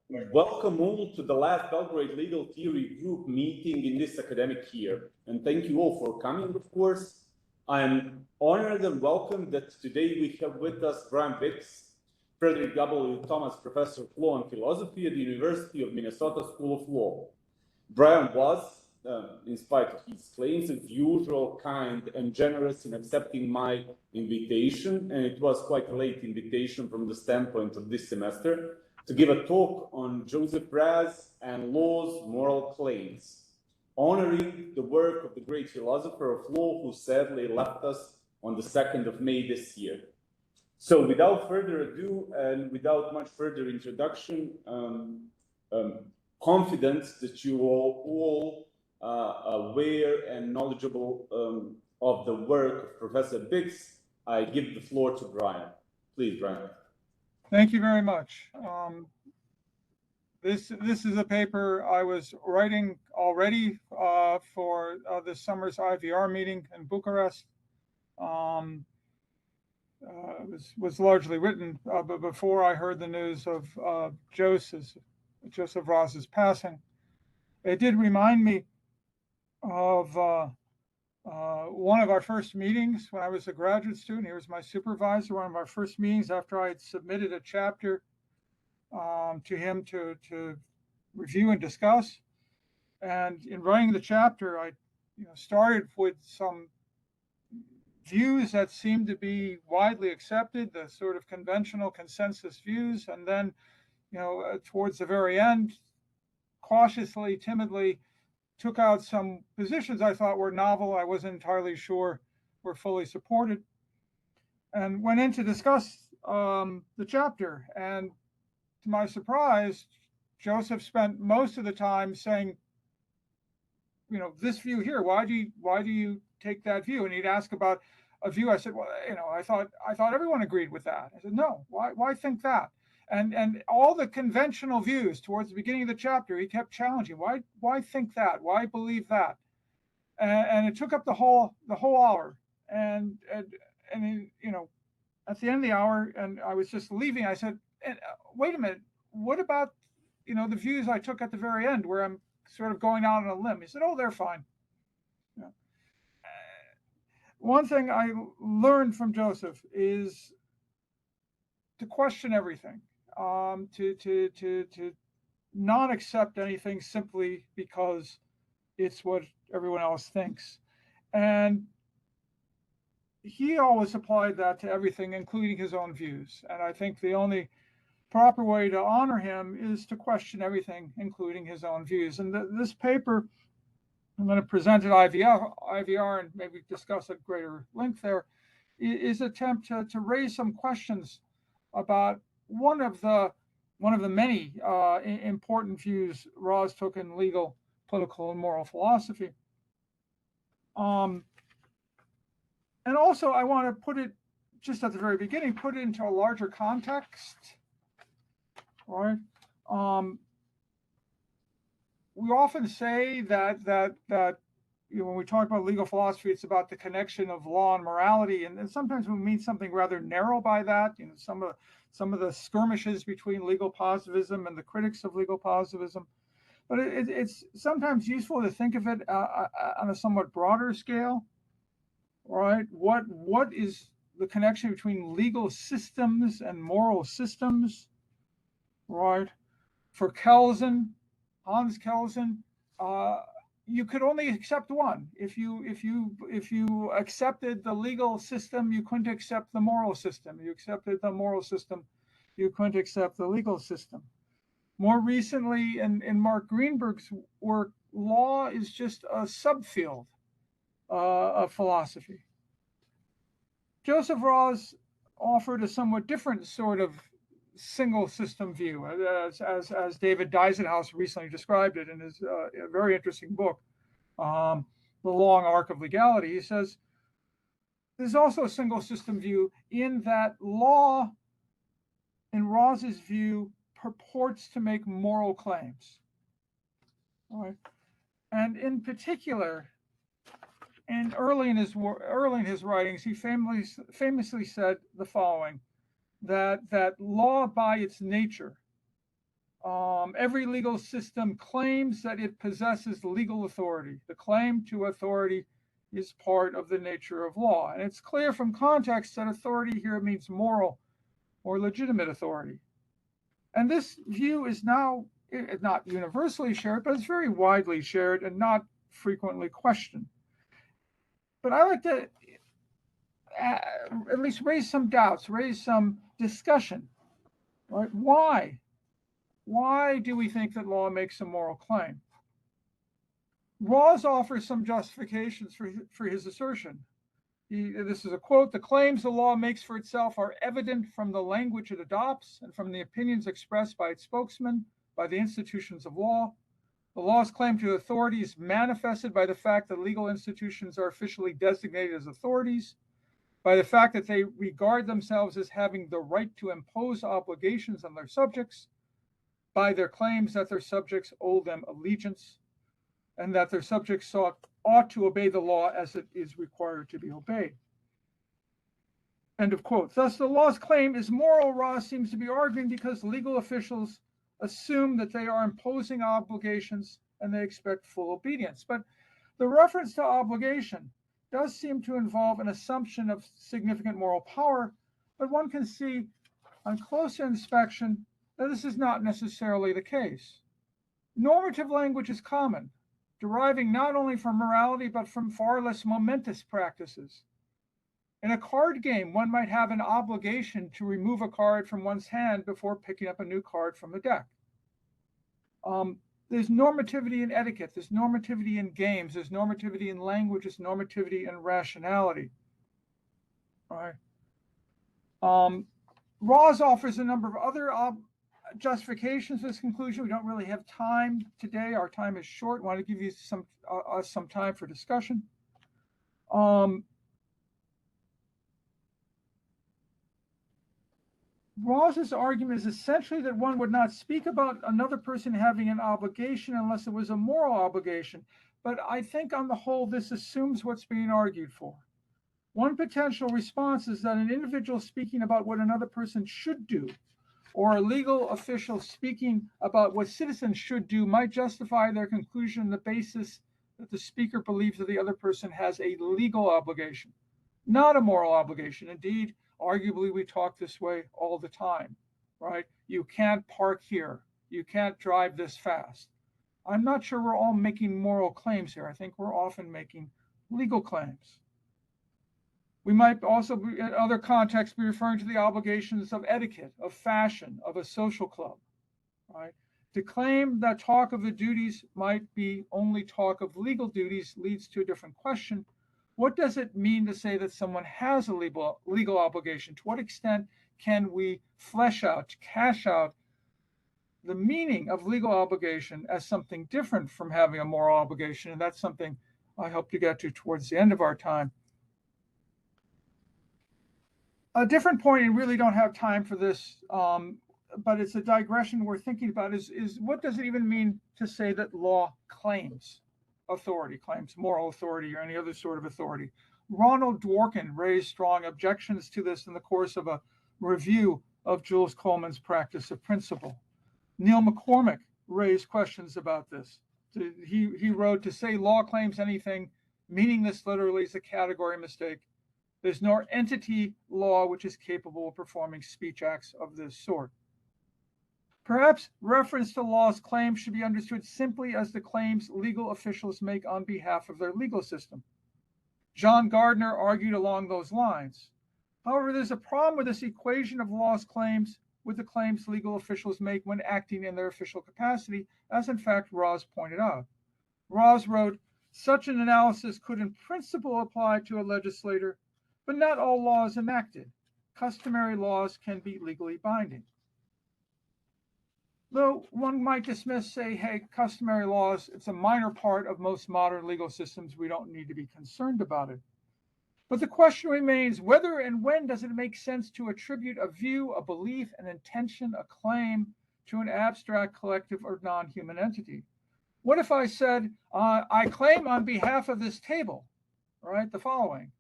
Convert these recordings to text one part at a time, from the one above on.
Welcome all to the last Belgrade Legal Theory Group meeting in this academic year. And thank you all for coming, of course. I'm honored and welcome that today we have with us Brian Bix, Frederick W. Thomas Professor of Law and Philosophy at the University of Minnesota School of Law. Brian was, in spite of his claims, as usual, kind and generous in accepting my invitation, and it was quite a late invitation from the standpoint of this semester, to give a talk on Joseph Raz and law's moral claims, honoring the work of the great philosopher of law who sadly left us on the 2nd of May this year. So without further ado and without much further introduction, confident that you are all aware and knowledgeable of the work of Professor Bix, I give the floor to Brian. Please, Brian. Thank you very much. This is a paper I was writing already for this summer's IVR meeting in Bucharest. It was largely written, but before I heard the news of Joseph Raz's passing. It did remind me of one of our first meetings when I was a graduate student. He was my supervisor. One of our first meetings after I had submitted a chapter to him to review and discuss. And in writing the chapter, I started with some views that seemed to be widely accepted, the sort of conventional consensus views, and then towards the very end, cautiously, timidly, took out some positions I thought were novel, I wasn't entirely sure were fully supported, and went in to discuss the chapter. And to my surprise, Joseph spent most of the time saying, this view here, why do you take that view? And he'd ask about a view. I said, well, I thought everyone agreed with that. I said, no, why think that? And all the conventional views towards the beginning of the chapter, he kept challenging. Why think that? Why believe that? And it took up the whole hour. And at the end of the hour, and I was just leaving, I said, wait a minute, what about the views I took at the very end where I'm sort of going out on a limb? He said, oh, they're fine. One thing I learned from Joseph is to question everything. To not accept anything simply because it's what everyone else thinks. And he always applied that to everything, including his own views. And I think the only proper way to honor him is to question everything, including his own views. And this paper, I'm going to present at IVR and maybe discuss at greater length there, is an attempt to raise some questions about one of the many important views Raz took in legal, political, and moral philosophy. And also, I want to put it just at the very beginning, put it into a larger context. All right. We often say that when we talk about legal philosophy, it's about the connection of law and morality, and sometimes we mean something rather narrow by that. Some of the skirmishes between legal positivism and the critics of legal positivism, but it's sometimes useful to think of it on a somewhat broader scale. Right? What is the connection between legal systems and moral systems? Right? For Kelsen, Hans Kelsen, you could only accept one. If you accepted the legal system, you couldn't accept the moral system. You accepted the moral system, you couldn't accept the legal system. More recently, in Mark Greenberg's work, law is just a subfield of philosophy. Joseph Raz offered a somewhat different sort of single system view, as David Deisenhouse recently described it in his very interesting book, The Long Arc of Legality. He says there's also a single system view in that law, in Raz's view, purports to make moral claims. All right. And in particular, and early in his writings, he famously said the following: that law by its nature every legal system claims that it possesses legal authority. The claim to authority is part of the nature of law. And it's clear from context that authority here means moral or legitimate authority. And this view is now not universally shared, but it's very widely shared and not frequently questioned. But I like to at least raise some doubts, raise some discussion, right? Why? Why do we think that law makes a moral claim? Rawls offers some justifications for his assertion. This is a quote: "The claims the law makes for itself are evident from the language it adopts and from the opinions expressed by its spokesman, by the institutions of law. The law's claim to authority is manifested by the fact that legal institutions are officially designated as authorities, by the fact that they regard themselves as having the right to impose obligations on their subjects, by their claims that their subjects owe them allegiance, and that their subjects ought to obey the law as it is required to be obeyed." End of quote. Thus, the law's claim is moral, Rawls seems to be arguing, because legal officials assume that they are imposing obligations and they expect full obedience. But the reference to obligation does seem to involve an assumption of significant moral power, but one can see on closer inspection that this is not necessarily the case. Normative language is common, deriving not only from morality, but from far less momentous practices. In a card game, one might have an obligation to remove a card from one's hand before picking up a new card from the deck. There's normativity in etiquette, there's normativity in games, there's normativity in language, there's normativity in rationality. All right. Rawls offers a number of other justifications for this conclusion. We don't really have time today. Our time is short. I want to give you some time for discussion. Rawls's argument is essentially that one would not speak about another person having an obligation unless it was a moral obligation. But I think on the whole, this assumes what's being argued for. One potential response is that an individual speaking about what another person should do, or a legal official speaking about what citizens should do, might justify their conclusion on the basis that the speaker believes that the other person has a legal obligation, not a moral obligation. Indeed, arguably, we talk this way all the time, right? You can't park here. You can't drive this fast. I'm not sure we're all making moral claims here. I think we're often making legal claims. We might also, in other contexts, be referring to the obligations of etiquette, of fashion, of a social club, right? To claim that talk of the duties might be only talk of legal duties leads to a different question. What does it mean to say that someone has a legal obligation? To what extent can we flesh out, cash out the meaning of legal obligation as something different from having a moral obligation? And that's something I hope to get to towards the end of our time. A different point, and really don't have time for this, but it's a digression we're thinking about, is what does it even mean to say that law claims authority, claims moral authority or any other sort of authority? Ronald Dworkin raised strong objections to this in the course of a review of Jules Coleman's practice of principle. Neil McCormick raised questions about this. He wrote, "To say law claims anything, meaning this literally, is a category mistake. There's no entity law which is capable of performing speech acts of this sort." Perhaps reference to law's claims should be understood simply as the claims legal officials make on behalf of their legal system. John Gardner argued along those lines. However, there's a problem with this equation of law's claims with the claims legal officials make when acting in their official capacity, as in fact Rawls pointed out. Rawls wrote, "Such an analysis could in principle apply to a legislator, but not all laws enacted. Customary laws can be legally binding." Though one might dismiss, say, hey, customary laws, it's a minor part of most modern legal systems. We don't need to be concerned about it. But the question remains, whether and when does it make sense to attribute a view, a belief, an intention, a claim to an abstract, collective, or non-human entity? What if I said, I claim on behalf of this table, right, the following?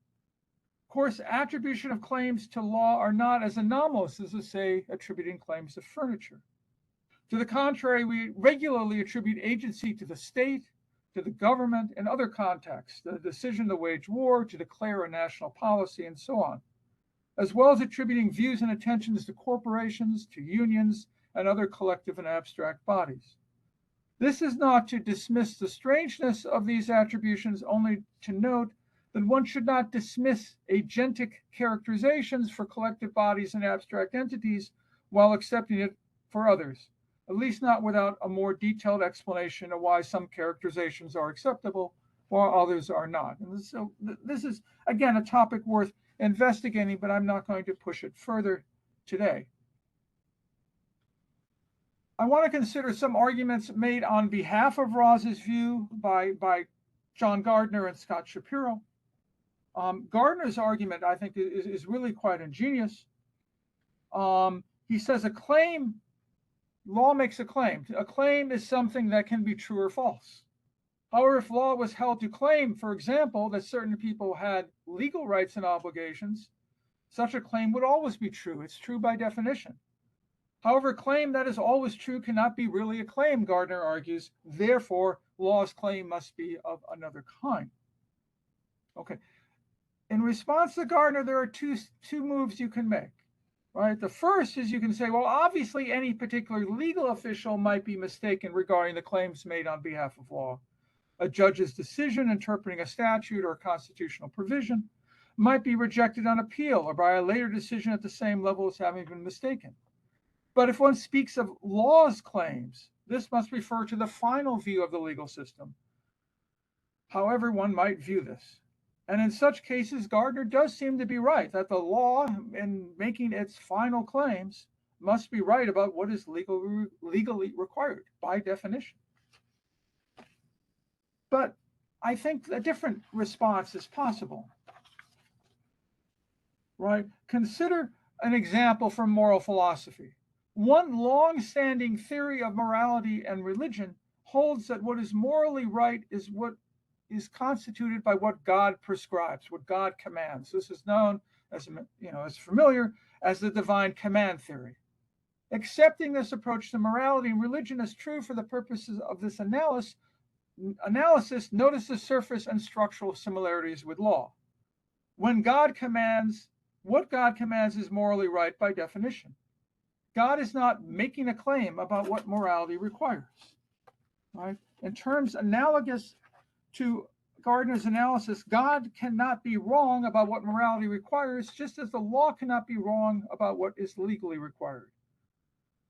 Of course, attribution of claims to law are not as anomalous as, say, attributing claims to furniture. To the contrary, we regularly attribute agency to the state, to the government, and other contexts, the decision to wage war, to declare a national policy, and so on, as well as attributing views and attentions to corporations, to unions, and other collective and abstract bodies. This is not to dismiss the strangeness of these attributions, only to note that one should not dismiss agentic characterizations for collective bodies and abstract entities while accepting it for others, at least not without a more detailed explanation of why some characterizations are acceptable while others are not. And so this is, again, a topic worth investigating, but I'm not going to push it further today. I want to consider some arguments made on behalf of Rawls's view by John Gardner and Scott Shapiro. Gardner's argument, I think, is really quite ingenious. He says law makes a claim. A claim is something that can be true or false. However, if law was held to claim, for example, that certain people had legal rights and obligations, such a claim would always be true. It's true by definition. However, a claim that is always true cannot be really a claim, Gardner argues. Therefore, law's claim must be of another kind. Okay. In response to Gardner, there are two moves you can make, right? The first is you can say, well, obviously any particular legal official might be mistaken regarding the claims made on behalf of law. A judge's decision interpreting a statute or a constitutional provision might be rejected on appeal or by a later decision at the same level as having been mistaken. But if one speaks of law's claims, this must refer to the final view of the legal system, however one might view this. And in such cases, Gardner does seem to be right, that the law, in making its final claims, must be right about what is legally required by definition. But I think a different response is possible, right? Consider an example from moral philosophy. One long-standing theory of morality and religion holds that what is morally right is what is constituted by what God prescribes, what God commands. This is known as, as familiar as the divine command theory. Accepting this approach to morality and religion as true for the purposes of this analysis, notice the surface and structural similarities with law. When God commands, what God commands is morally right by definition. God is not making a claim about what morality requires, right? In terms analogous to Gardner's analysis, God cannot be wrong about what morality requires, just as the law cannot be wrong about what is legally required.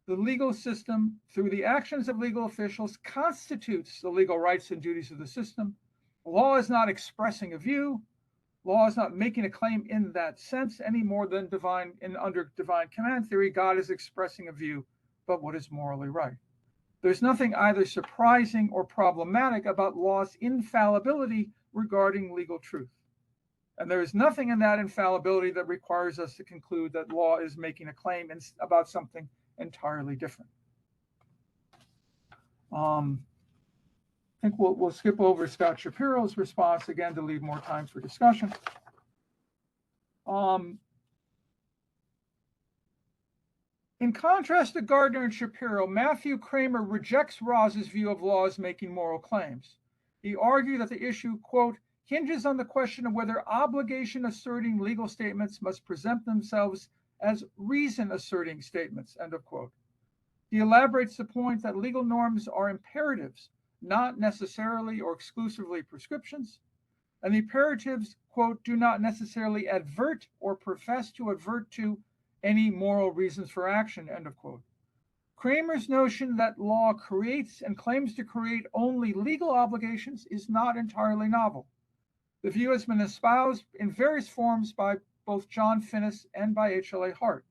The legal system, through the actions of legal officials, constitutes the legal rights and duties of the system. Law is not expressing a view. Law is not making a claim in that sense any more than under divine command theory, God is expressing a view about what is morally right. There's nothing either surprising or problematic about law's infallibility regarding legal truth. And there is nothing in that infallibility that requires us to conclude that law is making a claim about something entirely different. I think we'll skip over Scott Shapiro's response again to leave more time for discussion. In contrast to Gardner and Shapiro, Matthew Kramer rejects Rawls's view of law as making moral claims. He argued that the issue, quote, hinges on the question of whether obligation asserting legal statements must present themselves as reason asserting statements, end of quote. He elaborates the point that legal norms are imperatives, not necessarily or exclusively prescriptions, and the imperatives, quote, do not necessarily advert or profess to advert to any moral reasons for action, end of quote. Kramer's notion that law creates and claims to create only legal obligations is not entirely novel. The view has been espoused in various forms by both John Finnis and by H.L.A. Hart.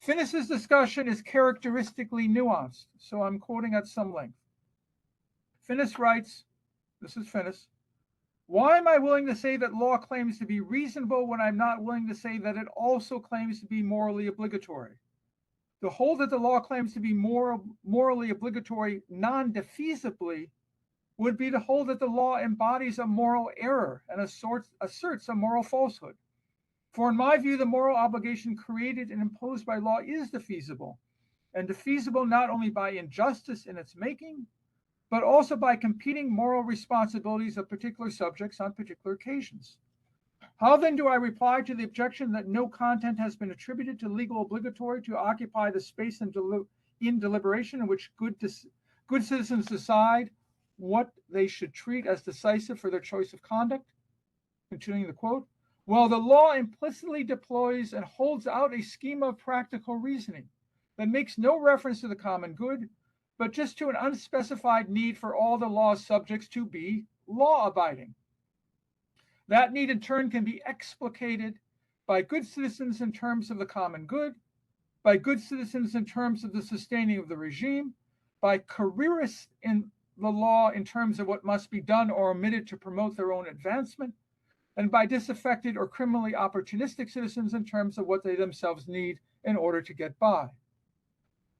Finnis's discussion is characteristically nuanced, so I'm quoting at some length. Finnis writes, this is Finnis, why am I willing to say that law claims to be reasonable when I'm not willing to say that it also claims to be morally obligatory? To hold that the law claims to be morally obligatory non-defeasibly would be to hold that the law embodies a moral error and asserts a moral falsehood. For in my view, the moral obligation created and imposed by law is defeasible, and defeasible not only by injustice in its making, but also by competing moral responsibilities of particular subjects on particular occasions. How then do I reply to the objection that no content has been attributed to legal obligatory to occupy the space in deliberation in which good citizens decide what they should treat as decisive for their choice of conduct? Continuing the quote, well, the law implicitly deploys and holds out a schema of practical reasoning that makes no reference to the common good, but just to an unspecified need for all the law's subjects to be law-abiding. That need in turn can be explicated by good citizens in terms of the common good, by good citizens in terms of the sustaining of the regime, by careerists in the law in terms of what must be done or omitted to promote their own advancement, and by disaffected or criminally opportunistic citizens in terms of what they themselves need in order to get by.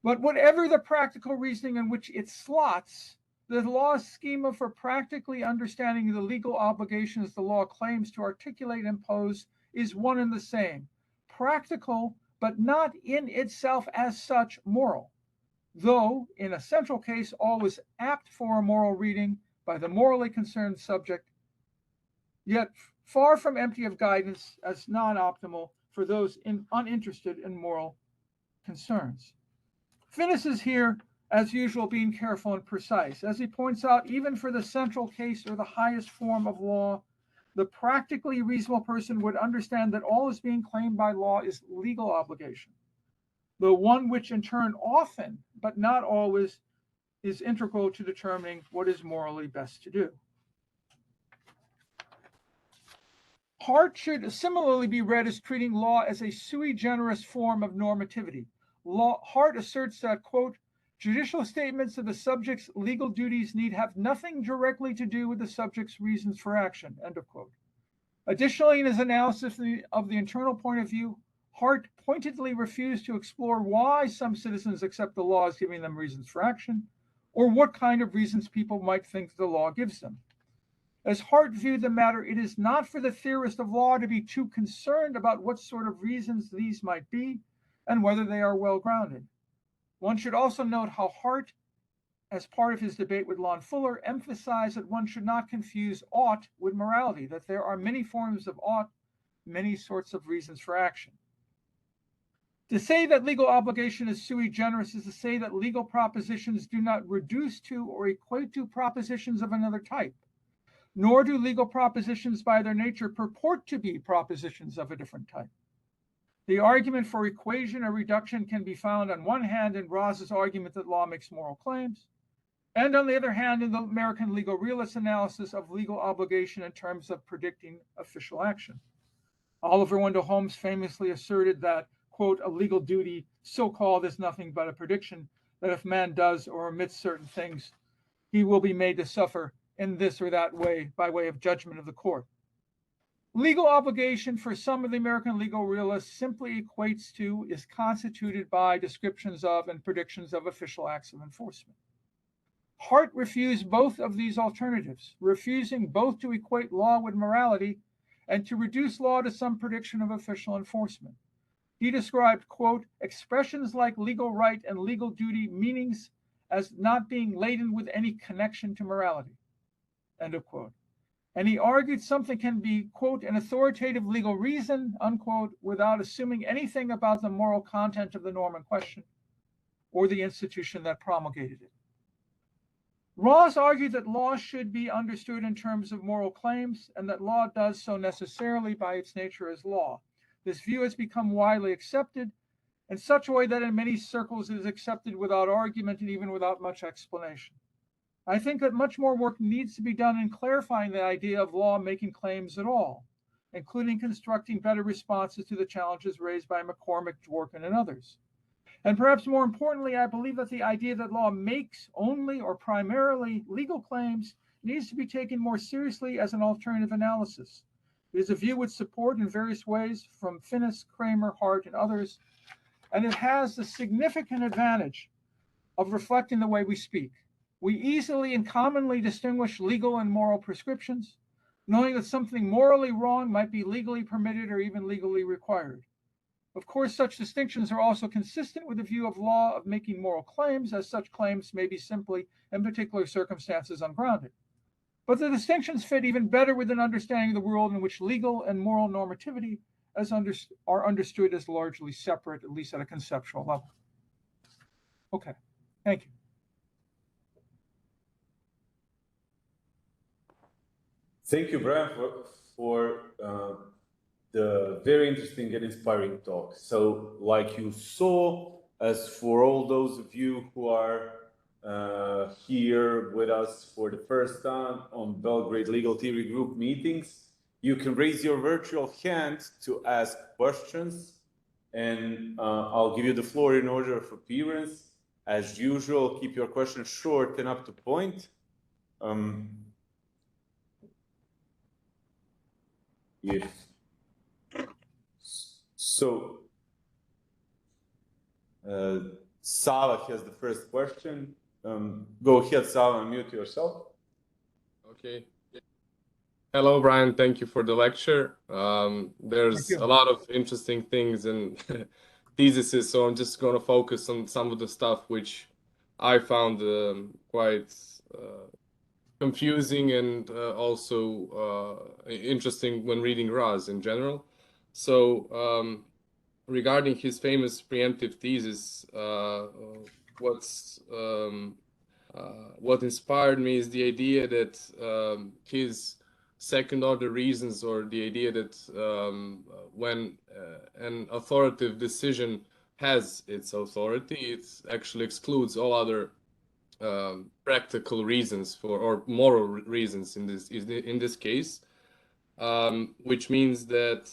But whatever the practical reasoning in which it slots, the law's schema for practically understanding the legal obligations the law claims to articulate and impose is one and the same, practical, but not in itself as such moral, though in a central case always apt for a moral reading by the morally concerned subject, yet far from empty of guidance as non-optimal for those uninterested in moral concerns. Finis is here, as usual, being careful and precise. As he points out, even for the central case or the highest form of law, the practically reasonable person would understand that all is being claimed by law is legal obligation, the one which in turn often, but not always, is integral to determining what is morally best to do. Hart should similarly be read as treating law as a sui generis form of normativity. Hart asserts that, quote, judicial statements of the subject's legal duties need have nothing directly to do with the subject's reasons for action, end of quote. Additionally, in his analysis of the internal point of view, Hart pointedly refused to explore why some citizens accept the law as giving them reasons for action, or what kind of reasons people might think the law gives them. As Hart viewed the matter, it is not for the theorist of law to be too concerned about what sort of reasons these might be and whether they are well grounded. One should also note how Hart, as part of his debate with Lon Fuller, emphasized that one should not confuse ought with morality, that there are many forms of ought, many sorts of reasons for action. To say that legal obligation is sui generis is to say that legal propositions do not reduce to or equate to propositions of another type, nor do legal propositions by their nature purport to be propositions of a different type. The argument for equation or reduction can be found on one hand in Rawls's argument that law makes moral claims, and on the other hand in the American legal realist analysis of legal obligation in terms of predicting official action. Oliver Wendell Holmes famously asserted that, quote, a legal duty so-called is nothing but a prediction that if man does or omits certain things, he will be made to suffer in this or that way by way of judgment of the court. Legal obligation for some of the American legal realists simply equates to, is constituted by descriptions of and predictions of official acts of enforcement. Hart refused both of these alternatives, refusing both to equate law with morality and to reduce law to some prediction of official enforcement. He described, quote, expressions like legal right and legal duty meanings as not being laden with any connection to morality, end of quote. And he argued something can be, quote, an authoritative legal reason, unquote, without assuming anything about the moral content of the norm in question or the institution that promulgated it. Rawls argued that law should be understood in terms of moral claims and that law does so necessarily by its nature as law. This view has become widely accepted in such a way that in many circles it is accepted without argument and even without much explanation. I think that much more work needs to be done in clarifying the idea of law making claims at all, including constructing better responses to the challenges raised by McCormick, Dworkin, and others. And perhaps more importantly, I believe that the idea that law makes only or primarily legal claims needs to be taken more seriously as an alternative analysis. It is a view with support in various ways from Finis, Kramer, Hart, and others, and it has the significant advantage of reflecting the way we speak. We easily and commonly distinguish legal and moral prescriptions, knowing that something morally wrong might be legally permitted or even legally required. Of course, such distinctions are also consistent with the view of law of making moral claims, as such claims may be simply, in particular circumstances, ungrounded. But the distinctions fit even better with an understanding of the world in which legal and moral normativity are understood as largely separate, at least at a conceptual level. Okay, thank you. Thank you, Brian, for the very interesting and inspiring talk. So, like you saw, as for all those of you who are here with us for the first time on Belgrade Legal Theory Group meetings, you can raise your virtual hand to ask questions, and I'll give you the floor in order of appearance. As usual, keep your questions short and up to point. Yes. So, Sava has the first question. Go ahead, Sava, unmute yourself. Okay. Hello, Brian. Thank you for the lecture. There's a lot of interesting things and theses, so I'm just going to focus on some of the stuff which I found quite confusing and also interesting when reading Raz in general. So regarding his famous preemptive thesis, what inspired me is the idea that his second order reasons, or the idea that when an authoritative decision has its authority, it actually excludes all other practical reasons or moral reasons in this case, which means that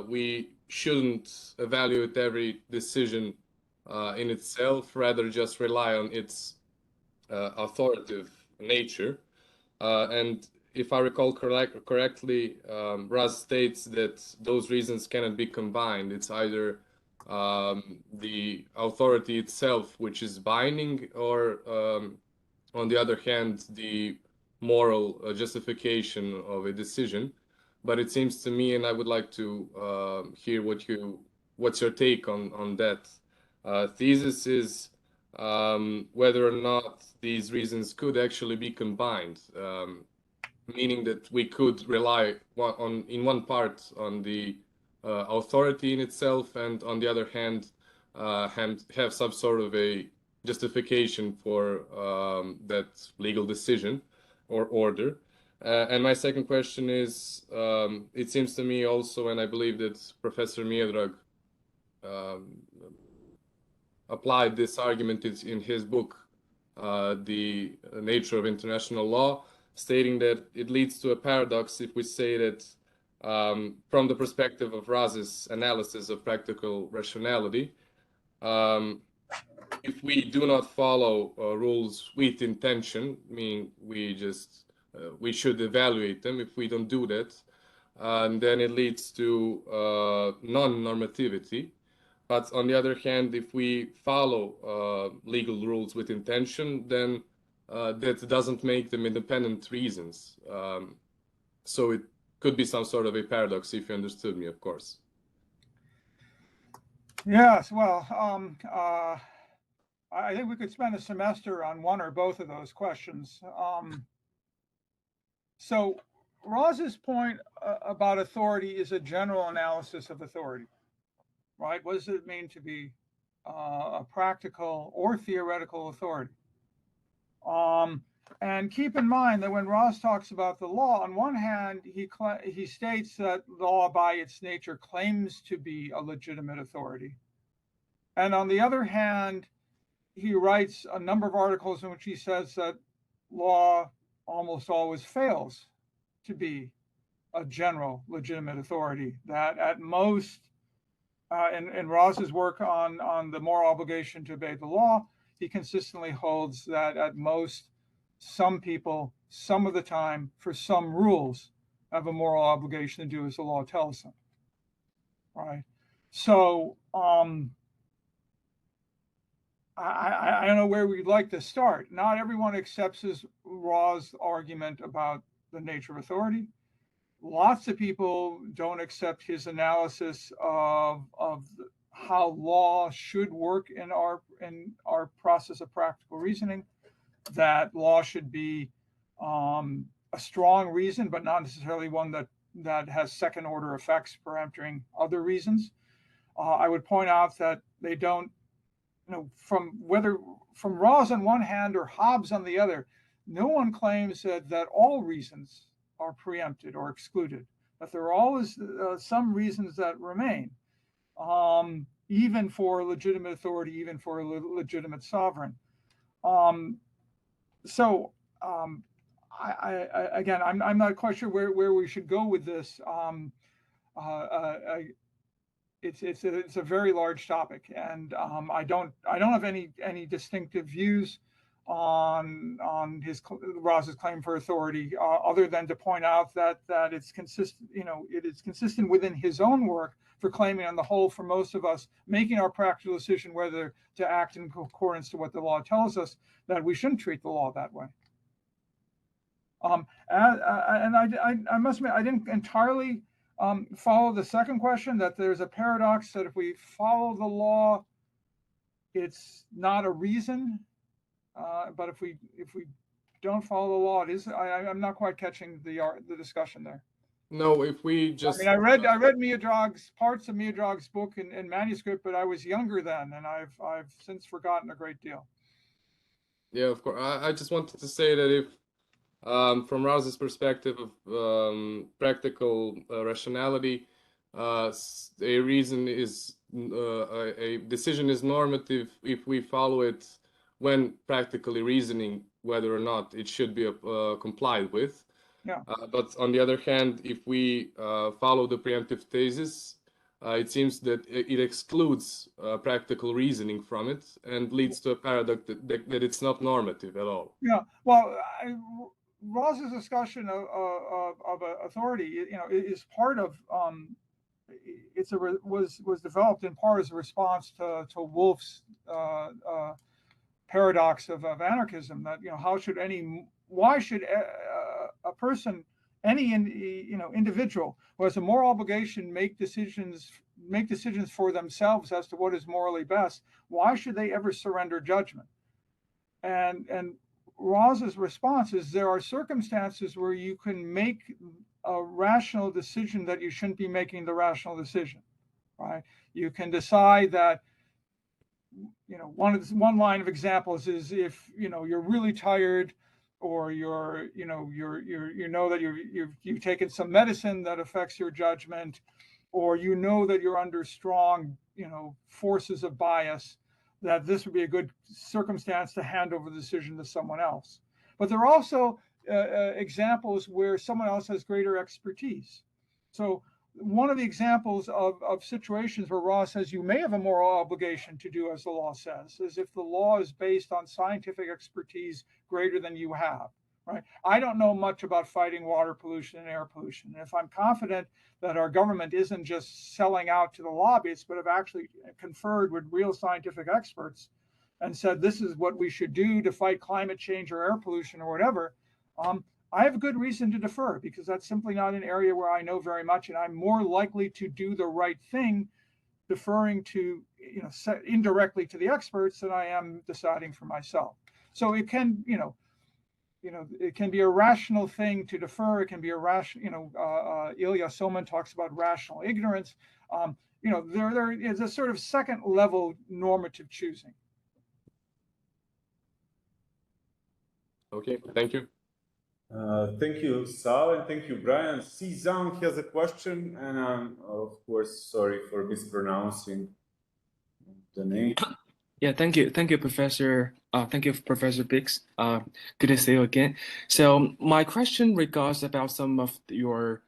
we shouldn't evaluate every decision in itself, rather just rely on its authoritative nature. And if I recall correctly, Raz states that those reasons cannot be combined. It's either the authority itself, which is binding, or on the other hand, the moral justification of a decision. But it seems to me, and I would like to hear what's your take on that thesis, is whether or not these reasons could actually be combined, meaning that we could rely in one part on the authority in itself, and on the other hand, have some sort of a justification for that legal decision or order. And my second question is, it seems to me also, and I believe that Professor Miodrag applied this argument in his book, The Nature of International Law, stating that it leads to a paradox if we say that from the perspective of Raz's analysis of practical rationality, if we do not follow rules with intention, meaning we should evaluate them. If we don't do that, then it leads to non-normativity. But on the other hand, if we follow legal rules with intention, then that doesn't make them independent reasons. So it could be some sort of a paradox, if you understood me, of course. Yes, well, I think we could spend a semester on one or both of those questions. So Raz's point about authority is a general analysis of authority, right? What does it mean to be a practical or theoretical authority? And keep in mind that when Raz talks about the law, on one hand, he states that law by its nature claims to be a legitimate authority. And on the other hand, he writes a number of articles in which he says that law almost always fails to be a general legitimate authority, that at most, in Raz's work on the moral obligation to obey the law, he consistently holds that at most, some people, some of the time, for some rules, have a moral obligation to do as the law tells them, right? So I don't know where we'd like to start. Not everyone accepts Raz's argument about the nature of authority. Lots of people don't accept his analysis of how law should work in our process of practical reasoning, that law should be a strong reason, but not necessarily one that has second order effects preempting other reasons. I would point out that they don't, from Rawls on one hand or Hobbes on the other, no one claims that all reasons are preempted or excluded, that there are always some reasons that remain, even for legitimate authority, even for a legitimate sovereign. Again, I'm not quite sure where we should go with this. It's a very large topic, and I don't have any distinctive views on Rawls's claim for authority, other than to point out that it's consistent. It is consistent within his own work for claiming, on the whole, for most of us, making our practical decision whether to act in accordance to what the law tells us, that we shouldn't treat the law that way. And I must admit, I didn't entirely follow the second question, that there's a paradox that if we follow the law, it's not a reason, but if we don't follow the law, it is. I'm not quite catching the discussion there. No, if we just. I read Miodrag's parts of Miodrag's book in manuscript, but I was younger then, and I've since forgotten a great deal. Yeah, of course. I just wanted to say that if, from Rawls's perspective of practical rationality, a reason is a decision is normative if we follow it when practically reasoning whether or not it should be complied with. Yeah. But on the other hand, if we follow the preemptive thesis, it seems that it excludes practical reasoning from it and leads to a paradox that it's not normative at all. Yeah. Well, Rawls's discussion of authority, is part of was developed in part as a response to Wolff's paradox of anarchism. That why should a person, any individual who has a moral obligation make decisions for themselves as to what is morally best, why should they ever surrender judgment? And Rawls's response is there are circumstances where you can make a rational decision that you shouldn't be making the rational decision, right? You can decide that, one line of examples is if, you're really tired, or you're that you've taken some medicine that affects your judgment, or that you're under strong, forces of bias, that this would be a good circumstance to hand over the decision to someone else. But there are also examples where someone else has greater expertise. So one of the examples of situations where Rawls says you may have a moral obligation to do as the law says is if the law is based on scientific expertise greater than you have, right? I don't know much about fighting water pollution and air pollution. And if I'm confident that our government isn't just selling out to the lobbyists, but have actually conferred with real scientific experts and said, this is what we should do to fight climate change or air pollution or whatever, I have good reason to defer, because that's simply not an area where I know very much, and I'm more likely to do the right thing deferring to, indirectly to the experts than I am deciding for myself. So it can, it can be a rational thing to defer. It can be a rational, Ilya Soman talks about rational ignorance. There is a sort of second level normative choosing. Okay, thank you. Thank you, Sal, and thank you, Brian. Zhang has a question, and I'm, of course, sorry for mispronouncing the name. Yeah, thank you, Professor. Thank you, Professor Biggs. Good to see you again. So my question regards about some of your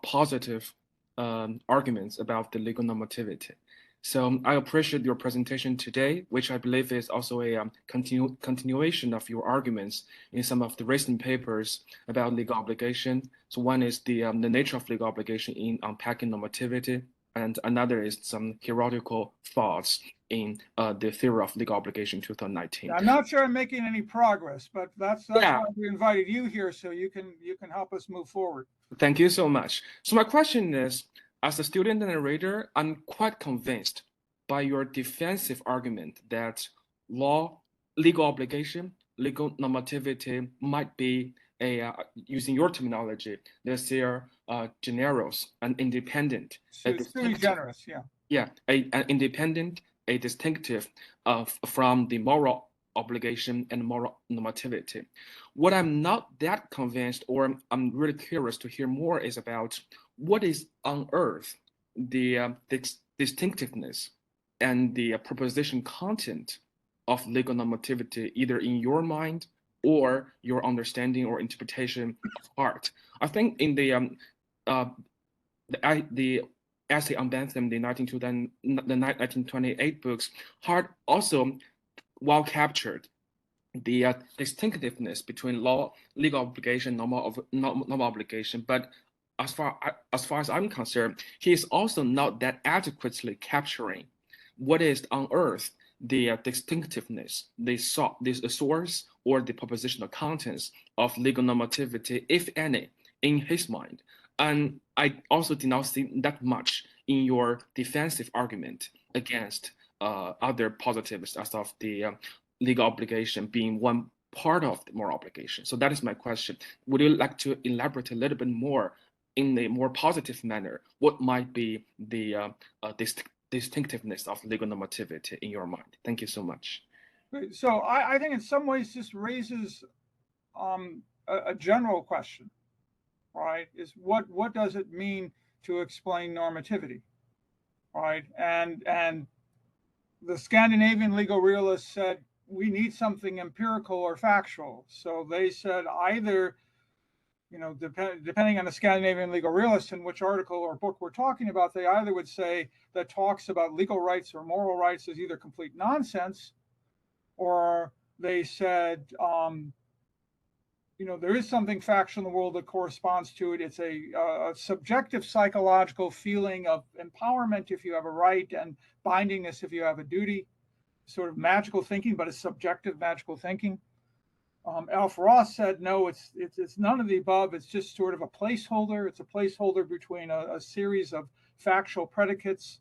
positive arguments about the legal normativity. So I appreciate your presentation today, which I believe is also a continuation of your arguments in some of the recent papers about legal obligation. So one is the nature of legal obligation in unpacking normativity, and another is some theoretical thoughts in the theory of legal obligation 2019. I'm not sure I'm making any progress, but that's why we invited you here, so you can help us move forward. Thank you so much. So my question is, as a student and a reader, I'm quite convinced by your defensive argument that law, legal obligation, legal normativity might be using your terminology, they are generous and independent. Sui generis, yeah. Yeah, an independent, a distinctive from the moral obligation and moral normativity. What I'm not that convinced, or I'm really curious to hear more, is about what is on earth the distinctiveness and the proposition content of legal normativity, either in your mind or your understanding or interpretation of art. I think in the essay on Bentham, the 1928 books, Hart also well captured the distinctiveness between law, legal obligation, normal obligation. But as far as I'm concerned, he is also not that adequately capturing what is on earth the distinctiveness, the source or the propositional contents of legal normativity, if any, in his mind. And I also did not see that much in your defensive argument against other positivists as of the legal obligation being one part of the moral obligation. So that is my question. Would you like to elaborate a little bit more in a more positive manner? What might be the distinctiveness of legal normativity in your mind? Thank you so much. So I think in some ways this raises a general question, right? Is what does it mean to explain normativity, right? And the Scandinavian legal realists said we need something empirical or factual. So they said either, depending on the Scandinavian legal realist and which article or book we're talking about, they either would say that talks about legal rights or moral rights is either complete nonsense, or they said, there is something factual in the world that corresponds to it. It's a subjective psychological feeling of empowerment if you have a right, and bindingness if you have a duty, sort of magical thinking, but it's subjective magical thinking. Alf Ross said, no, it's none of the above. It's just sort of a placeholder. It's a placeholder between a series of factual predicates,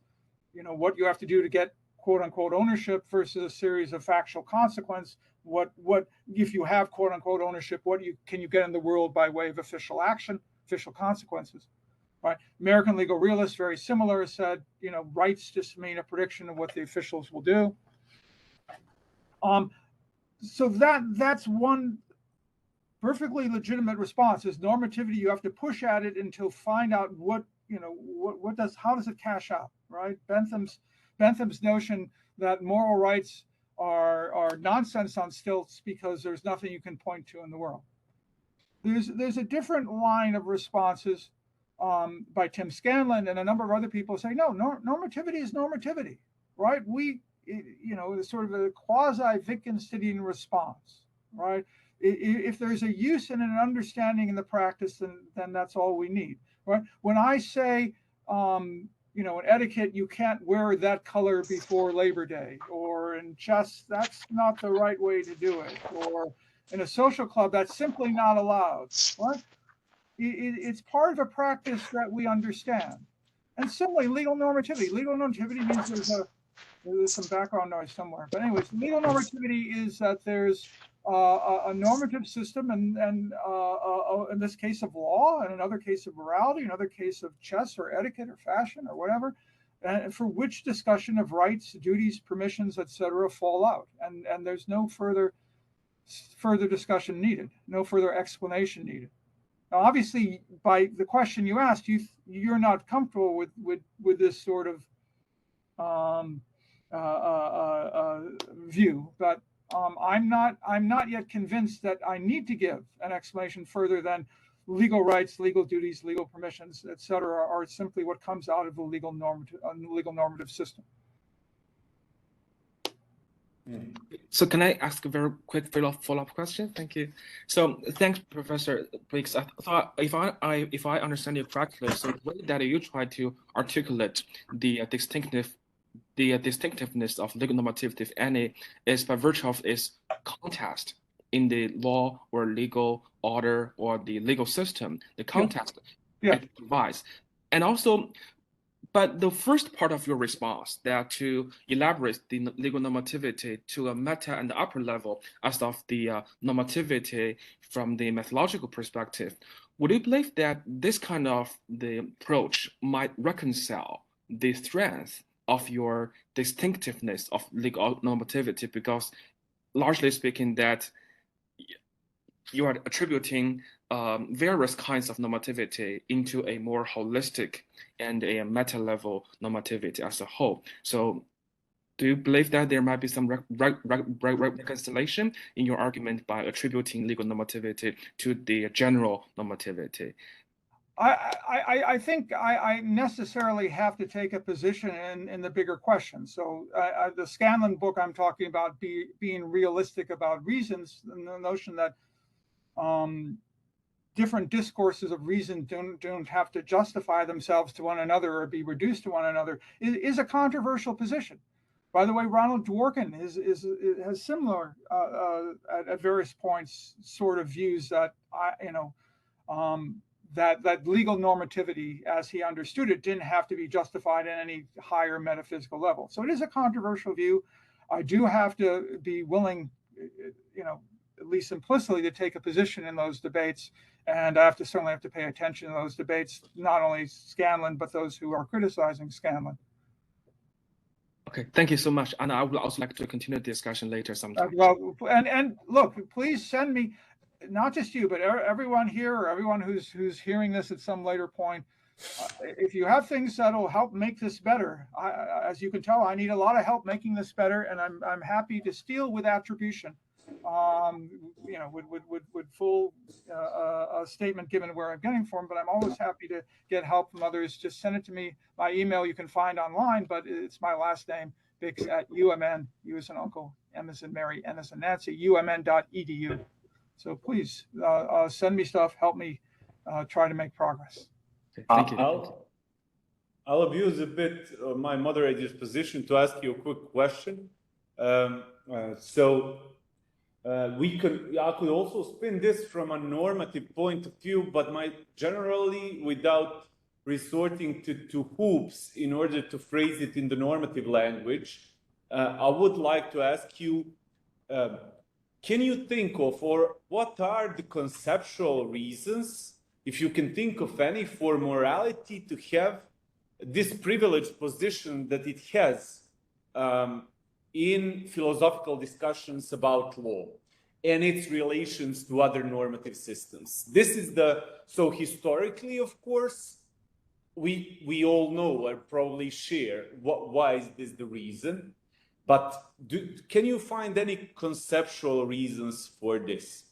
what you have to do to get quote unquote ownership versus a series of factual consequence. What if you have quote unquote ownership, can you get in the world by way of official action, official consequences, right? American legal realists, very similar, said, rights just mean a prediction of what the officials will do. So that's one perfectly legitimate response. Is normativity, you have to push at it until find out how does it cash out, right? Bentham's notion that moral rights are nonsense on stilts because there's nothing you can point to in the world. There's a different line of responses by Tim Scanlon and a number of other people say, no, normativity is normativity, right? It's sort of a quasi-Wittgensteinian response, right? If there's a use and an understanding in the practice, then that's all we need, right? When I say, in etiquette, you can't wear that color before Labor Day, or in chess, that's not the right way to do it, or in a social club, that's simply not allowed, right? It's part of a practice that we understand. And similarly, legal normativity. Legal normativity means there's some background noise somewhere. But anyways, legal normativity is that there's a normative system, and in this case of law, and another case of morality, another case of chess or etiquette or fashion or whatever, and for which discussion of rights, duties, permissions, etc., fall out. And there's no further discussion needed, no further explanation needed. Now, obviously, by the question you asked, you're not comfortable with this sort of view, but I'm not yet convinced that I need to give an explanation further than legal rights, legal duties, legal permissions, etc., are simply what comes out of the legal normative system. So can I ask a very quick follow-up question? Thank you. So thanks, Professor Briggs. I thought if I understand you correctly, so the way that you try to articulate the distinctiveness of legal normativity, if any, is by virtue of its context in the law or legal order or the legal system, the context it provides. And also, But the first part of your response, that to elaborate the legal normativity to a meta and upper level as of the normativity from the methodological perspective, would you believe that this kind of the approach might reconcile the strength of your distinctiveness of legal normativity? Because largely speaking, that you are attributing various kinds of normativity into a more holistic and a meta level normativity as a whole. So do you believe that there might be some reconciliation in your argument by attributing legal normativity to the general normativity? I think I necessarily have to take a position in the bigger question. So the Scanlon book I'm talking about, being realistic about reasons, and the notion that different discourses of reason don't have to justify themselves to one another or be reduced to one another is a controversial position. By the way, Ronald Dworkin has similar at various points sort of views that that legal normativity, as he understood it, didn't have to be justified at any higher metaphysical level. So it is a controversial view. I do have to be willing, at least implicitly, to take a position in those debates, and I certainly have to pay attention to those debates, not only Scanlon, but those who are criticizing Scanlon. Okay, thank you so much. And I would also like to continue the discussion later sometime. Well, and look, please send me, not just you, but everyone here or everyone who's hearing this at some later point, if you have things that'll help make this better. As you can tell, I need a lot of help making this better, and I'm happy to steal with attribution. With full statement given where I'm getting from, but I'm always happy to get help from others. Just send it to me. My email you can find online, but it's my last name, Bix@UMN, U as in Uncle, M as in Mary, N as in Nancy, UMN.edu. So please send me stuff, help me try to make progress. Okay, thank you. I'll abuse a bit my moderator's position to ask you a quick question. I could also spin this from a normative point of view, but generally without resorting to hoops in order to phrase it in the normative language. I would like to ask you, can you think of, or what are the conceptual reasons, if you can think of any, for morality to have this privileged position that it has in philosophical discussions about law and its relations to other normative systems? This is so historically, of course, we all know or probably share why is this the reason, but can you find any conceptual reasons for this?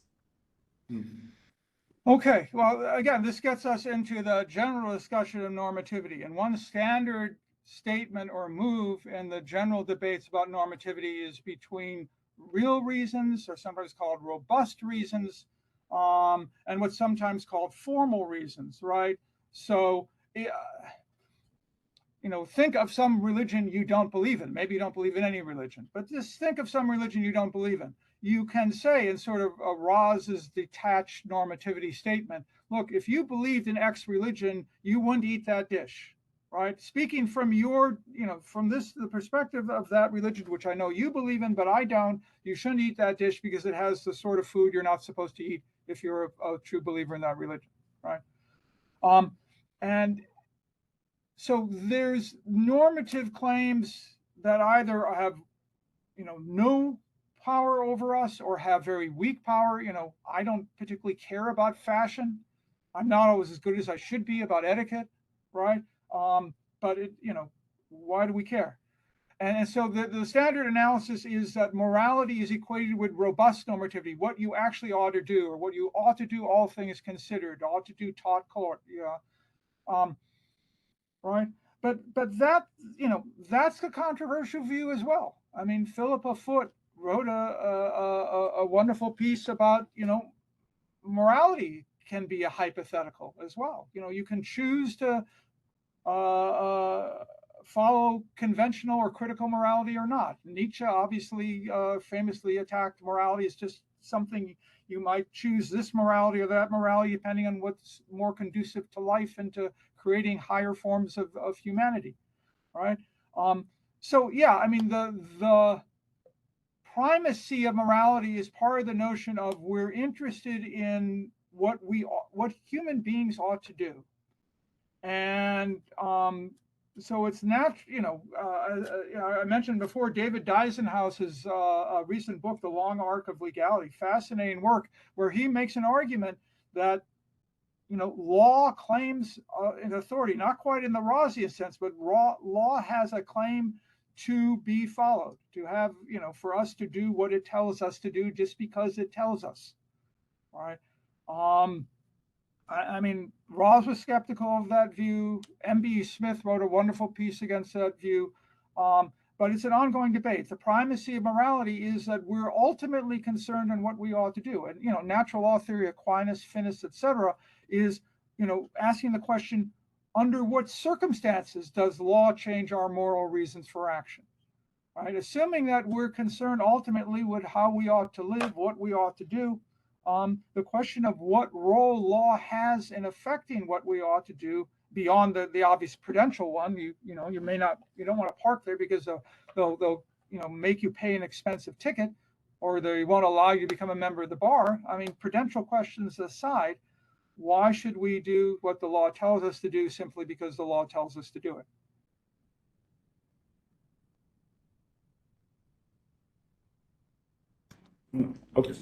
Okay, well, again, this gets us into the general discussion of normativity, and one standard statement or move in the general debates about normativity is between real reasons, or sometimes called robust reasons, and what's sometimes called formal reasons, right? So, think of some religion you don't believe in. Maybe you don't believe in any religion, but just think of some religion you don't believe in. You can say in sort of Rawls's detached normativity statement, look, if you believed in X religion, you wouldn't eat that dish. Right? Speaking from from the perspective of that religion, which I know you believe in, but I don't, you shouldn't eat that dish because it has the sort of food you're not supposed to eat if you're a true believer in that religion, right? And so there's normative claims that either have, no power over us or have very weak power. I don't particularly care about fashion. I'm not always as good as I should be about etiquette, right? But why do we care? And so the standard analysis is that morality is equated with robust normativity, what you actually ought to do, or what you ought to do, all things considered, ought to do taught court, right? But that, that's a controversial view as well. I mean, Philippa Foot wrote a wonderful piece about, morality can be a hypothetical as well. You can choose to follow conventional or critical morality or not. Nietzsche obviously famously attacked morality as just something you might choose, this morality or that morality, depending on what's more conducive to life and to creating higher forms of humanity, right? So yeah, I mean the primacy of morality is part of the notion of we're interested in what human beings ought to do, and so it's not, I mentioned before David Deisenhouse's recent book, The Long Arc of Legality, fascinating work where he makes an argument that law claims an authority, not quite in the Rawlsian sense, but law has a claim to be followed, to have, for us to do what it tells us to do just because it tells us, right? I mean, Rawls was skeptical of that view. M.B. Smith wrote a wonderful piece against that view. But it's an ongoing debate. The primacy of morality is that we're ultimately concerned in what we ought to do. And, natural law theory, Aquinas, Finis, etc., is, asking the question, under what circumstances does law change our moral reasons for action? Right? Assuming that we're concerned ultimately with how we ought to live, what we ought to do, the question of what role law has in affecting what we ought to do beyond the obvious prudential one, you don't want to park there because they'll make you pay an expensive ticket, or they won't allow you to become a member of the bar. I mean, prudential questions aside, why should we do what the law tells us to do simply because the law tells us to do it? Okay.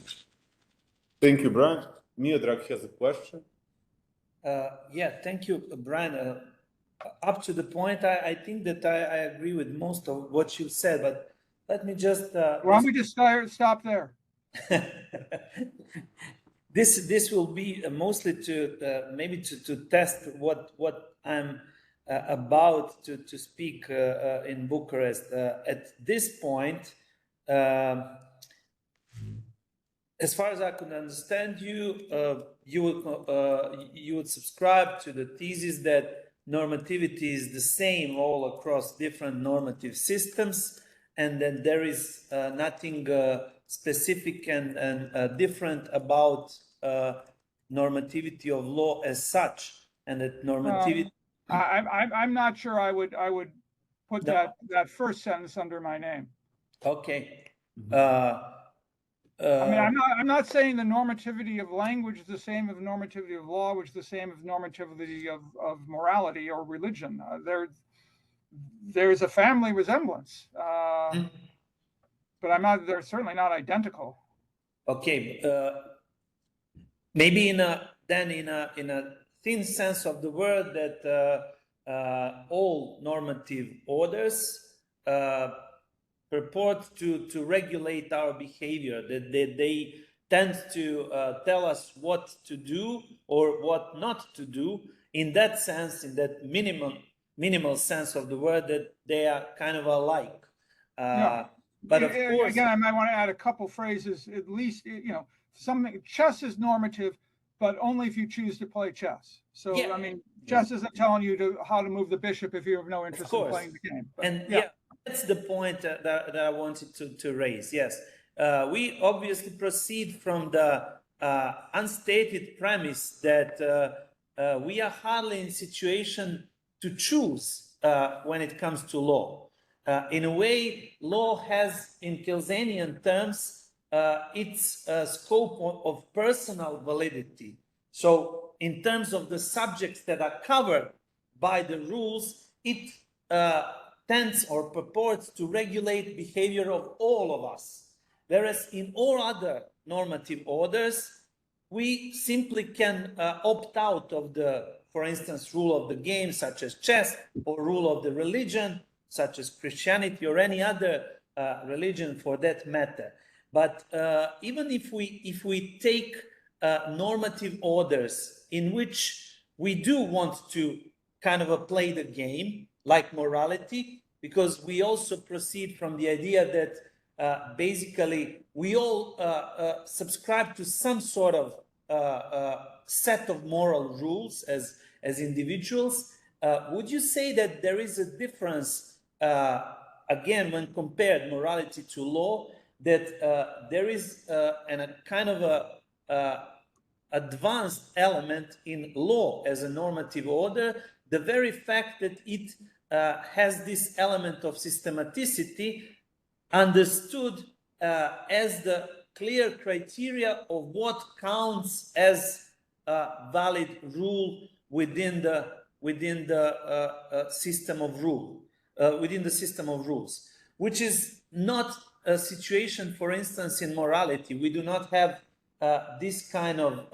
Thank you, Brian. Miodrag has a question. Yeah, thank you, Brian. Up to the point, I think that I agree with most of what you said, but let me just... Why don't we just stop there? This will be mostly to maybe to test what I'm about to speak in Bucharest. At this point, as far as I could understand you would subscribe to the thesis that normativity is the same all across different normative systems, and that there is nothing specific and different about normativity of law as such, and that normativity. I'm not sure I would put No. that first sentence under my name. Okay. I mean, I'm not saying the normativity of language is the same as normativity of law, which is the same as normativity of morality or religion. There's a family resemblance, but they're certainly not identical. Okay. Maybe in a thin sense of the word, that all normative orders purport to regulate our behavior, that they tend to tell us what to do or what not to do, in that sense, in that minimal sense of the word, that they are kind of alike. Yeah. But of course, again, I might want to add a couple phrases, at least, chess is normative, but only if you choose to play chess. So, yeah. I mean, chess isn't telling you how to move the bishop if you have no interest in playing the game. But, and yeah, that's the point that I wanted to raise. Yes, we obviously proceed from the unstated premise that we are hardly in situation to choose when it comes to law. In a way, law has, in Kelsenian terms, its scope of personal validity. So, in terms of the subjects that are covered by the rules, it tends or purports to regulate behavior of all of us. Whereas in all other normative orders, we simply can opt out of the, for instance, rule of the game, such as chess, or rule of the religion, such as Christianity, or any other religion for that matter. But even if we take normative orders in which we do want to kind of play the game, like morality, because we also proceed from the idea that basically we all subscribe to some sort of set of moral rules as individuals. Would you say that there is a difference, again, when compared morality to law, that there is a kind of a advanced element in law as a normative order the very fact that it has this element of systematicity understood as the clear criteria of what counts as a valid rule within the system of rules, which is not a situation, for instance, in morality. We do not have this kind of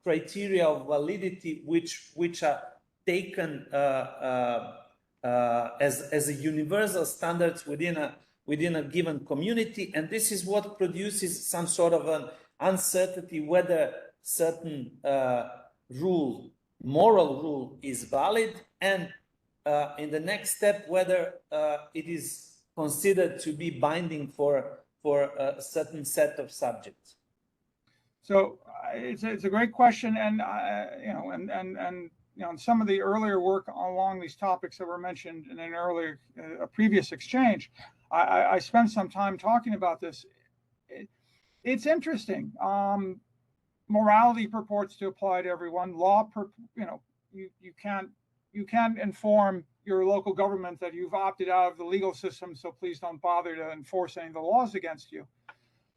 criteria of validity which are taken as a universal standards within a given community, and this is what produces some sort of an uncertainty whether certain moral rule is valid, and in the next step whether it is considered to be binding for a certain set of subjects. So it's a great question, and some of the earlier work along these topics that were mentioned in a previous exchange, I spent some time talking about this. It's interesting. Morality purports to apply to everyone. Law, you can't inform your local government that you've opted out of the legal system, so please don't bother to enforce any of the laws against you.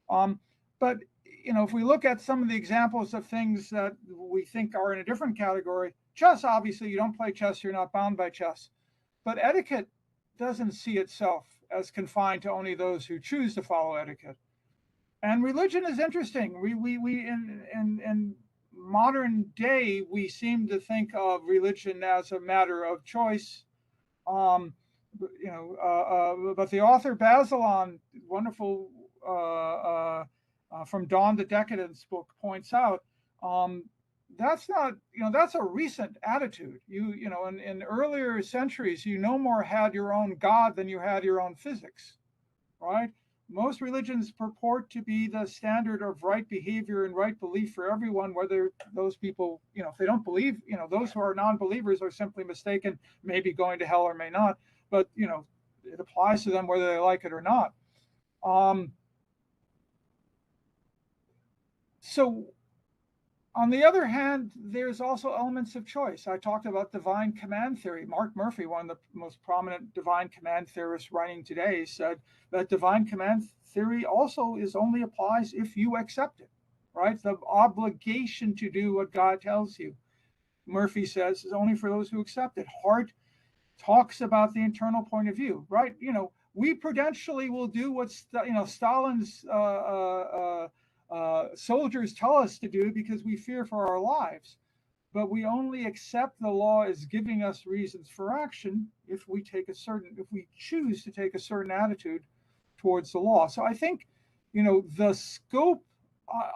But if we look at some of the examples of things that we think are in a different category, chess, obviously, you don't play chess, you're not bound by chess. But etiquette doesn't see itself as confined to only those who choose to follow etiquette. And religion is interesting. We in modern day, we seem to think of religion as a matter of choice. But the author Basilan, wonderful From Dawn to Decadence book, points out that's not, that's a recent attitude. In earlier centuries, you no more had your own God than you had your own physics, right? Most religions purport to be the standard of right behavior and right belief for everyone, whether those people, if they don't believe, those who are non-believers are simply mistaken, maybe going to hell or may not, but, it applies to them whether they like it or not. So on the other hand, there's also elements of choice. I talked about divine command theory. Mark Murphy, one of the most prominent divine command theorists writing today, said that divine command theory also only applies if you accept it, right? The obligation to do what God tells you, Murphy says, is only for those who accept it. Hart talks about the internal point of view, right? We prudentially will do what Stalin's soldiers tell us to do because we fear for our lives, but we only accept the law as giving us reasons for action if we choose to take a certain attitude towards the law. So I think, the scope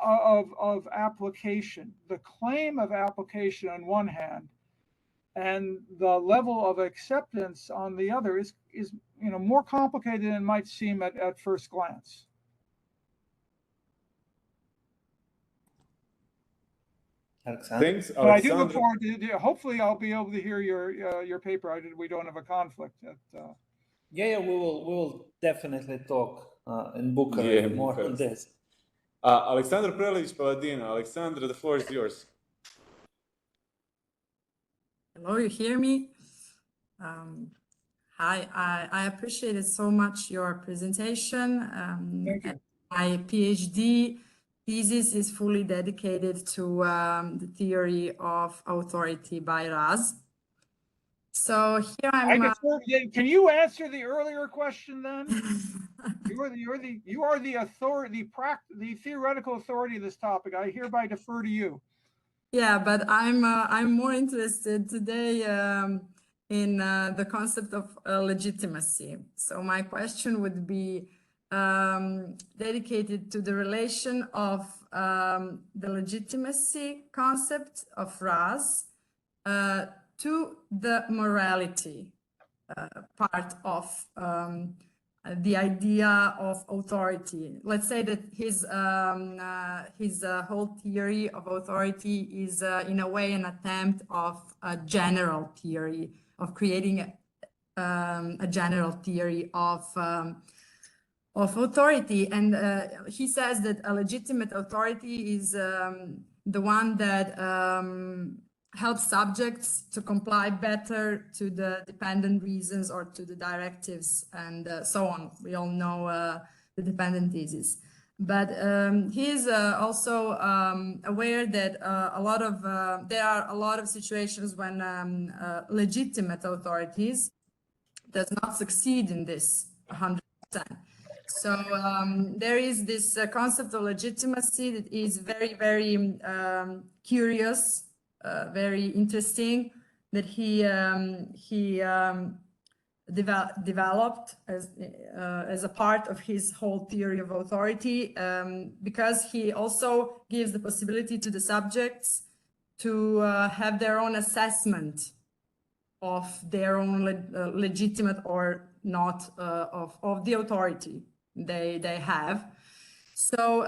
of application, the claim of application on one hand, and the level of acceptance on the other is more complicated than it might seem at first glance. Alexander. Thanks, But I do look forward to. Hopefully, I'll be able to hear your paper. We don't have a conflict. We will definitely talk in Bucharest more on this. Alexander Prelec, Paladino. Alexander, the floor is yours. Hello, you hear me? Hi, I appreciated so much your presentation. Thank you. My PhD thesis is fully dedicated to the theory of authority by Raz. So here I'm. Can you answer the earlier question then? You are the authority, the theoretical authority of this topic. I hereby defer to you. Yeah, but I'm more interested today in the concept of legitimacy. So my question would be dedicated to the relation of the legitimacy concept of Raz to the morality part of the idea of authority. Let's say that his whole theory of authority is in a way an attempt of a general theory of creating a general theory of authority, and he says that a legitimate authority is the one that help subjects to comply better to the dependent reasons or to the directives and so on. We all know the dependent thesis. But he is also aware that there are a lot of situations when legitimate authorities does not succeed in this 100%. So there is this concept of legitimacy that is very, very curious, very interesting, that he developed as a part of his whole theory of authority, because he also gives the possibility to the subjects to have their own assessment of their own legitimate or not of the authority they have. So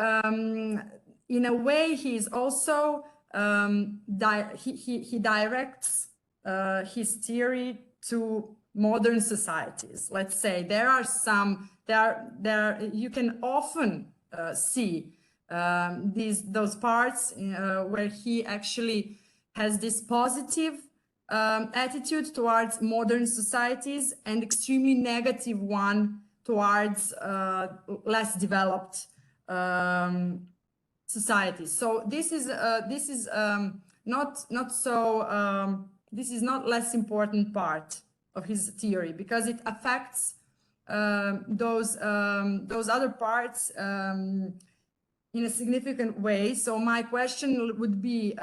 in a way, he's also he directs his theory to modern societies. Let's say there are some you can often see those parts where he actually has this positive attitude towards modern societies and extremely negative one towards less developed societies. So this is not less important part of his theory, because it affects those other parts in a significant way. So my question would be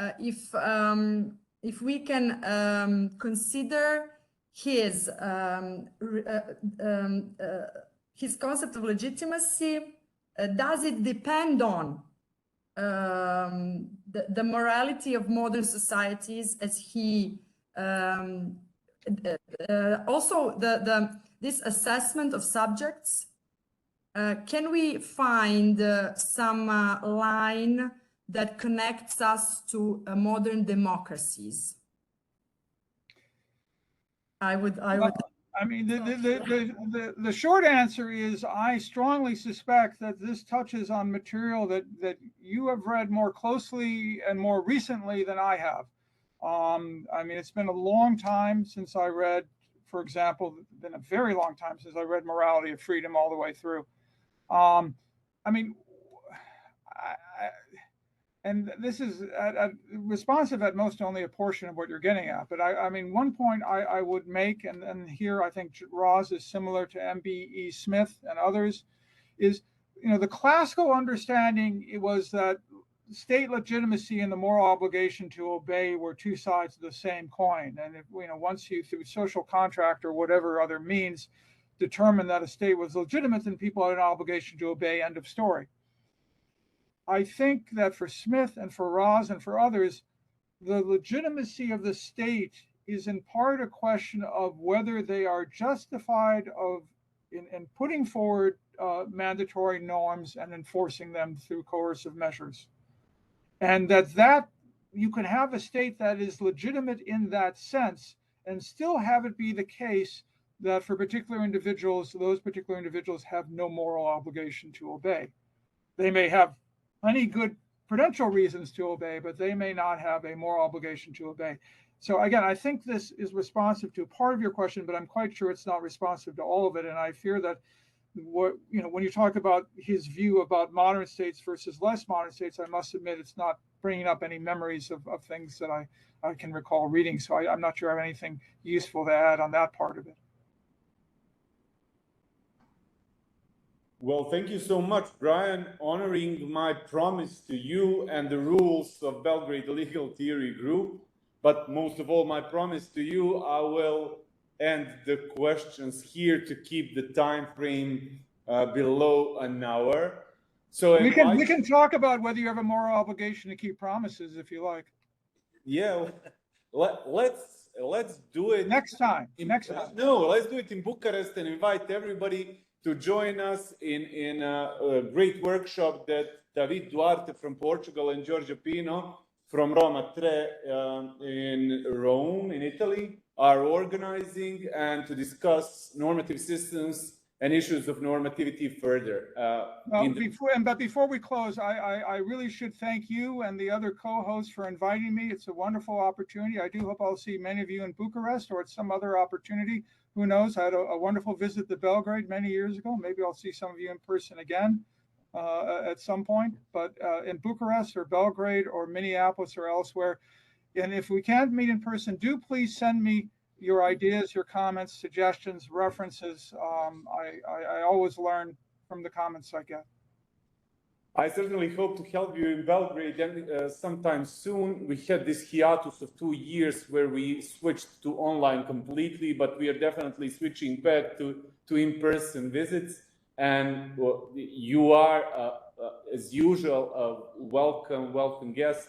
if we can consider his concept of legitimacy, does it depend on the morality of modern societies, as he also this assessment of subjects? Can we find some line that connects us to modern democracies? I mean, the short answer is I strongly suspect that this touches on material that you have read more closely and more recently than I have. I mean, it's been a long time since I read, for example, been a very long time since I read Morality of Freedom all the way through. I mean, and this is responsive at most only a portion of what you're getting at. But I mean, one point I would make, and here I think Raz is similar to M.B.E. Smith and others, is, the classical understanding was that state legitimacy and the moral obligation to obey were two sides of the same coin. And if, once you, through social contract or whatever other means, determine that a state was legitimate, then people had an obligation to obey, end of story. I think that for Smith and for Raz and for others, the legitimacy of the state is in part a question of whether they are justified in putting forward mandatory norms and enforcing them through coercive measures. And that you can have a state that is legitimate in that sense and still have it be the case that for particular individuals, those particular individuals have no moral obligation to obey. They may have plenty good prudential reasons to obey, but they may not have a moral obligation to obey. So again, I think this is responsive to part of your question, but I'm quite sure it's not responsive to all of it. And I fear that when you talk about his view about modern states versus less modern states, I must admit it's not bringing up any memories of things that I can recall reading. So I'm not sure I have anything useful to add on that part of it. Well, thank you so much, Brian, honoring my promise to you and the rules of Belgrade Legal Theory Group. But most of all, my promise to you, I will end the questions here to keep the time frame below an hour. So we can talk about whether you have a moral obligation to keep promises if you like. Yeah, let's do it next time. No, let's do it in Bucharest and invite everybody to join us in a great workshop that David Duarte from Portugal and Giorgio Pino from Roma Tre in Rome, in Italy, are organizing, and to discuss normative systems and issues of normativity further. But before we close, I really should thank you and the other co-hosts for inviting me. It's a wonderful opportunity. I do hope I'll see many of you in Bucharest or at some other opportunity. Who knows? I had a wonderful visit to Belgrade many years ago. Maybe I'll see some of you in person again at some point. But in Bucharest or Belgrade or Minneapolis or elsewhere, and if we can't meet in person, do please send me your ideas, your comments, suggestions, references. I always learn from the comments I get. I certainly hope to help you in Belgrade sometime soon. We had this hiatus of 2 years where we switched to online completely, but we are definitely switching back to in-person visits. And you are, as usual, a welcome guest.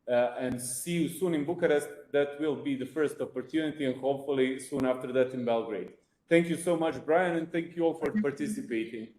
And see you soon in Bucharest. That will be the first opportunity, and hopefully soon after that in Belgrade. Thank you so much, Brian, and thank you all for participating.